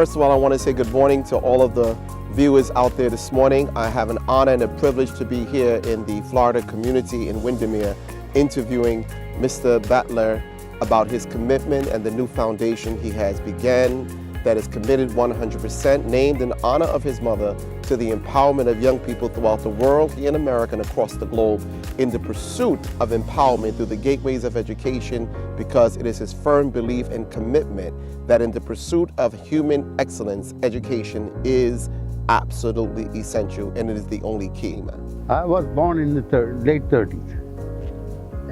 first of all, I want to say good morning to all of the viewers out there this morning. I have an honor and a privilege to be here in the Florida community in Windermere interviewing Mr. Battla about his commitment and the new foundation he has began that is committed 100%, named in honor of his mother, to the empowerment of young people throughout the world, here in America and across the globe, in the pursuit of empowerment through the gateways of education, because it is his firm belief and commitment that in the pursuit of human excellence, education is absolutely essential, and it is the only key, man. I was born in the late 30s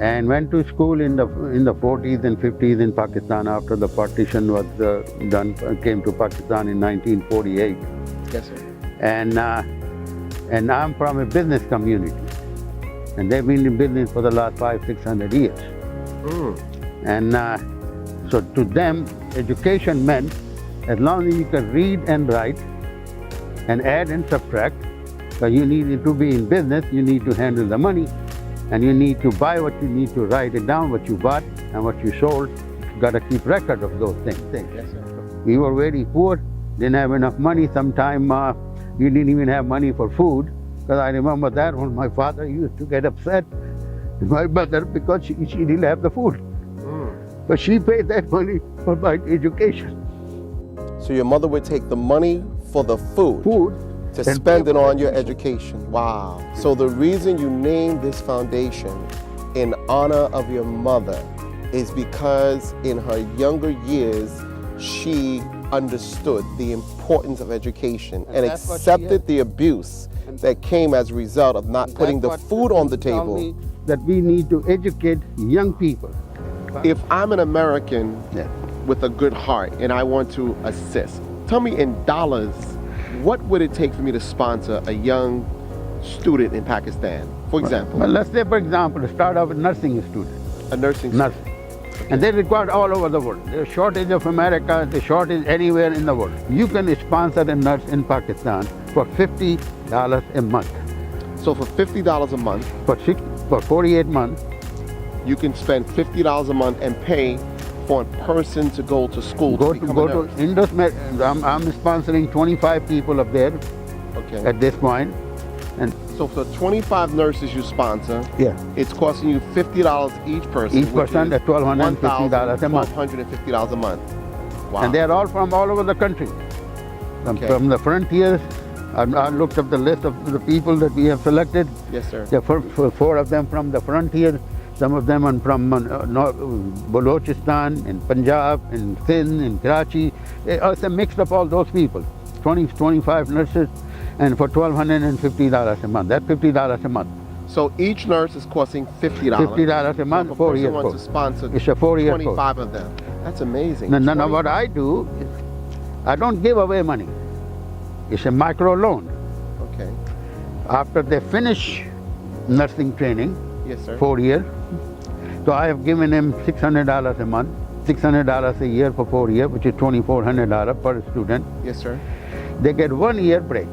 and went to school in the 40s and 50s in Pakistan after the partition was done. Came to Pakistan in 1948. Yes, sir. And I'm from a business community, and they've been in business for the last 500-600 years. And so to them, education meant as long as you can read and write and add and subtract, but you need to be in business, you need to handle the money, and you need to buy what you need to write it down, what you bought and what you sold. You got to keep record of those things. Yes, sir. We were very poor, didn't have enough money. Sometime we didn't even have money for food, because I remember that when my father used to get upset with my mother because she didn't have the food. But she paid that money for my education. So your mother would take the money for the food to spend it on your education. Wow. So the reason you named this foundation in honor of your mother is because in her younger years, she understood the importance of education and accepted the abuse that came as a result of not putting the food on the table. That we need to educate young people. If I'm an American with a good heart and I want to assist, tell me in dollars, what would it take for me to sponsor a young student in Pakistan, for example? Well, let's say, for example, start off with nursing student. A nursing student. Nursing. And they're required all over the world. There's a shortage of America, there's a shortage anywhere in the world. You can sponsor a nurse in Pakistan for $50 a month. So for $50 a month, for 48 months, you can spend $50 a month and pay for a person to go to school to become a nurse. I'm sponsoring 25 people up there at this point. And so for 25 nurses you sponsor, it's costing you $50 each person. Each person at $1,250 a month. $1,250 a month. Wow. And they're all from all over the country. From the frontiers. I looked up the list of the people that we have selected. Yes, sir. There are four of them from the frontier. Some of them are from Balochistan, in Punjab, in Sindh, in Karachi. It's a mix of all those people. 25 nurses, and for $1,250 a month. That's $50 a month. So each nurse is costing $50. $50 a month, 4 years. Wants to sponsor it's a 4-year 25 of them. That's amazing. Now what I do is, I don't give away money. It's a micro loan. Okay. After they finish nursing training, yes, sir. 4 years, so I have given them $600 a month, $600 a year for 4 years, which is $2,400 per student. Yes, sir. They get 1 year break.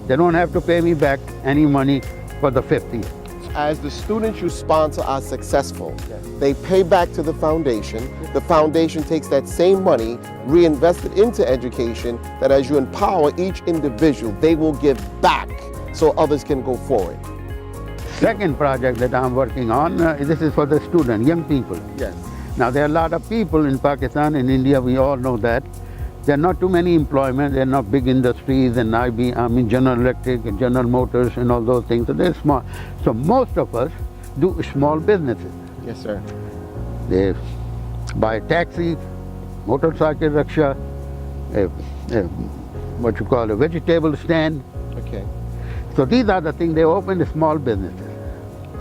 They don't have to pay me back any money for the 5th year. As the students you sponsor are successful, they pay back to the foundation. The foundation takes that same money, reinvest it into education, that as you empower each individual, they will give back so others can go forward. Second project that I'm working on, this is for the student, young people. Yes. Now there are a lot of people in Pakistan and India, we all know that. There are not too many employment, there are not big industries, and I mean General Electric and General Motors and all those things, so they're small. So most of us do small businesses. Yes, sir. They buy taxi, motorcycle rickshaw, what you call a vegetable stand. Okay. So these are the things, they open small businesses.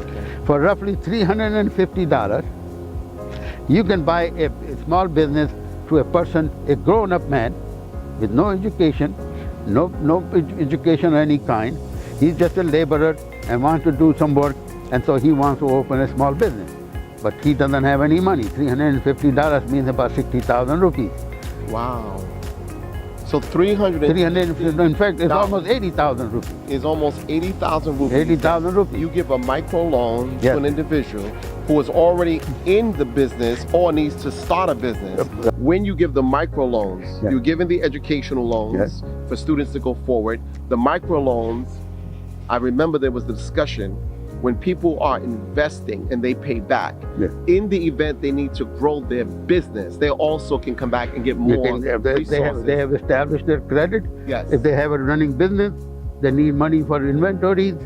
Okay. For roughly $350, you can buy a small business to a person, a grown-up man with no education, no education of any kind. He's just a laborer and wants to do some work, and so he wants to open a small business. But he doesn't have any money. $350 means about 60,000 rupees. Wow. So 300 in fact, it's Dollars. almost 80,000 rupees. is almost 80,000 rupees. 80,000 rupees. You give a micro loan Yes. to an individual who is already in the business or needs to start a business. When you give the micro loans, Yes. you're giving the educational loans Yes. for students to go forward. The micro loans, I remember there was the discussion when people are investing and they pay back. Yes. In the event they need to grow their business, they also can come back and get more resources. They have established their credit. Yes. If they have a running business, they need money for inventories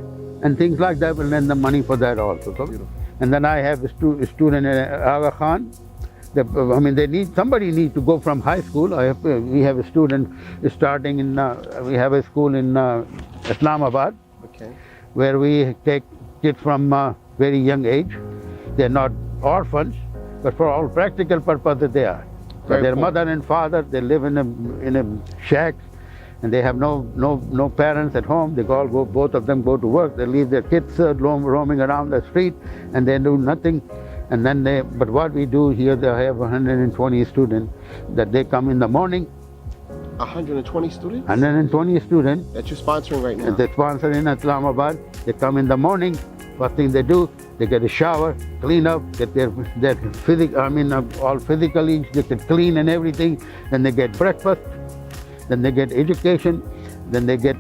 and things like that. We'll lend them money for that also. So, Beautiful. and then I have a student in Aga Khan. Somebody needs to go from high school. We have a student starting in. We have a school in Islamabad, Okay. where we take kids from very young age. They're not orphans, but for all practical purposes they are. Very Their cool. mother and father, they live in a shack, and they have no parents at home. They all go, both of them go to work. They leave their kids roaming around the street, and they do nothing. And then but what we do here, they have 120 students that they come in the morning. 120 students 120 students. that you're sponsoring right now. And they sponsor in Islamabad. They come in the morning. First thing they do, they get a shower, clean up, get their all physically, they get clean and everything. Then they get breakfast. Then they get education. Then they get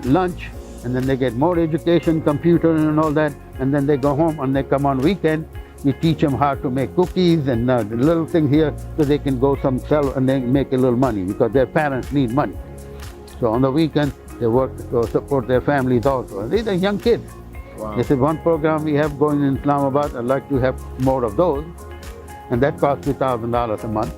lunch, and then they get more education, computer and all that. And then they go home and they come on weekend. You teach them how to make cookies and little things here, so they can go sell and they make a little money, because their parents need money. So on the weekend they work to support their families also. And these are young kids. Wow. This is one program we have going in Islamabad. I'd like to have more of those, and that costs $2,000 a month.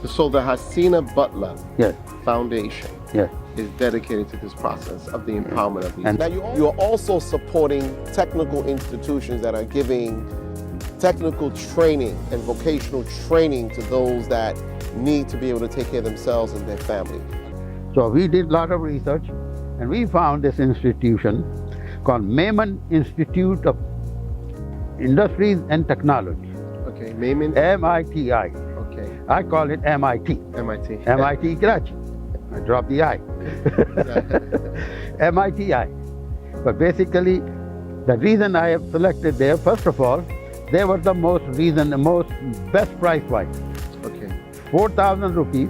So the Hasina Battla Yes, Foundation yes. is dedicated to this process of the empowerment of these. And- Now you're also supporting technical institutions that are giving technical training and vocational training to those that need to be able to take care of themselves and their family. So we did a lot of research, and we found this institution called Maiman Institute of Industries and Technology, Okay, Maiman. MITI. Okay, I call it MIT. MIT. MIT Karachi. I dropped the I. MITI. But basically, the reason I have selected there, first of all, they were the most best price wise. Okay, 4,000 rupees,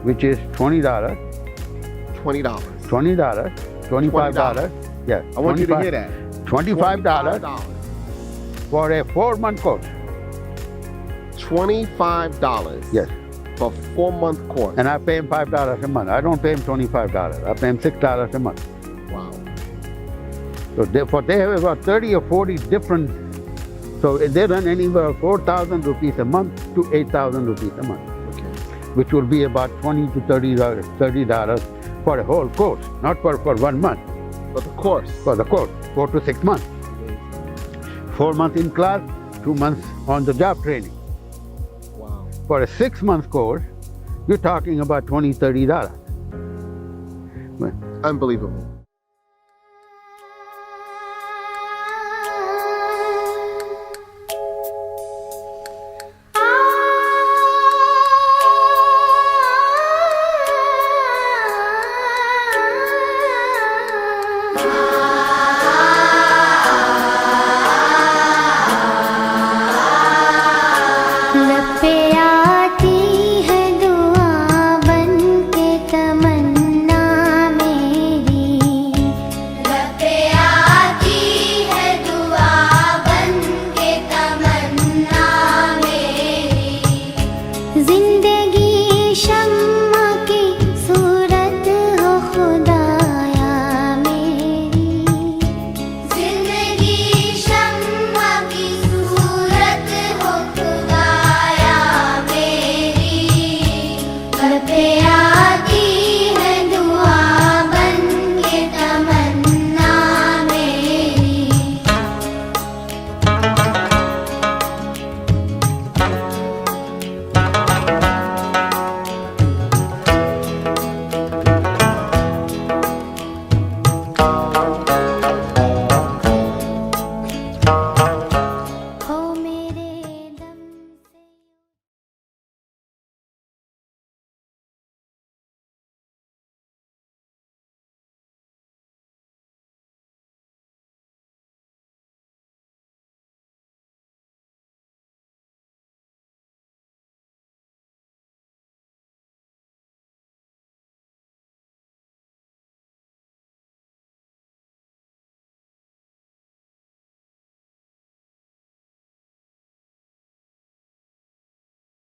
which is $20, $20. $20, $25. Yes. I want you to hear that. $25 for a 4-month course. $25 Yes. for 4-month course. And I pay him $5 a month. I don't pay him $25. I pay him $6 a month. Wow. So they have about 30 or 40 different. So they run anywhere 4,000 rupees a month to 8,000 rupees a month, Okay. which will be about $20 to $30 for a whole course, not for 1 month. For the course. For the course, 4 to 6 months. 4 months in class, 2 months on the job training. Wow. For a 6-month course, you're talking about $20, $30. Unbelievable.